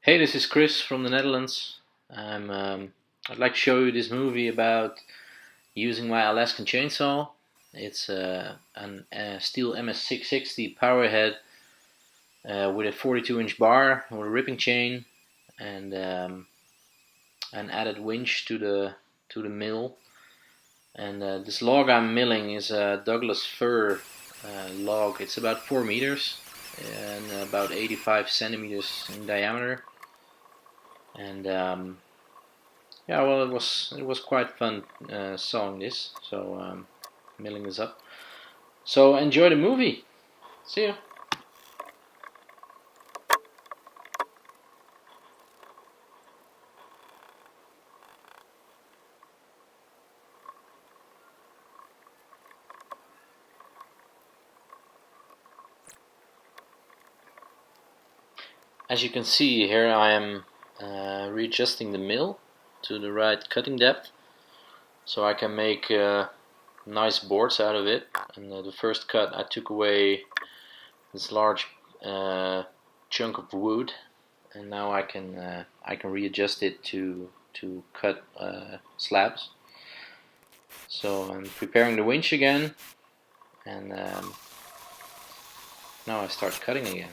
Hey, this is Chris from the Netherlands. I'd like to show you this movie about using my Alaskan chainsaw. It's a Stihl ms660 powerhead with a 42-inch bar with a ripping chain and an added winch to the mill. And this log I'm milling is a Douglas fir log. It's about 4 meters and about 85 centimeters in diameter. And yeah, well, it was quite fun sawing this, so milling this up. So enjoy the movie. See ya. As you can see here, I am readjusting the mill to the right cutting depth, so I can make nice boards out of it. And the first cut, I took away this large chunk of wood, and now I can readjust it to cut slabs. So I'm preparing the winch again, and now I start cutting again.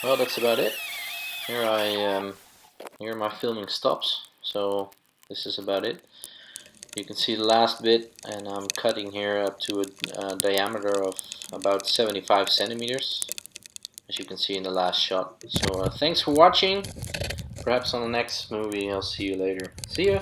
Well, that's about it. Here my filming stops, so this is about it. You can see the last bit, and I'm cutting here up to a diameter of about 75 centimeters, as you can see in the last shot. So thanks for watching. Perhaps on the next movie I'll see you later. See ya!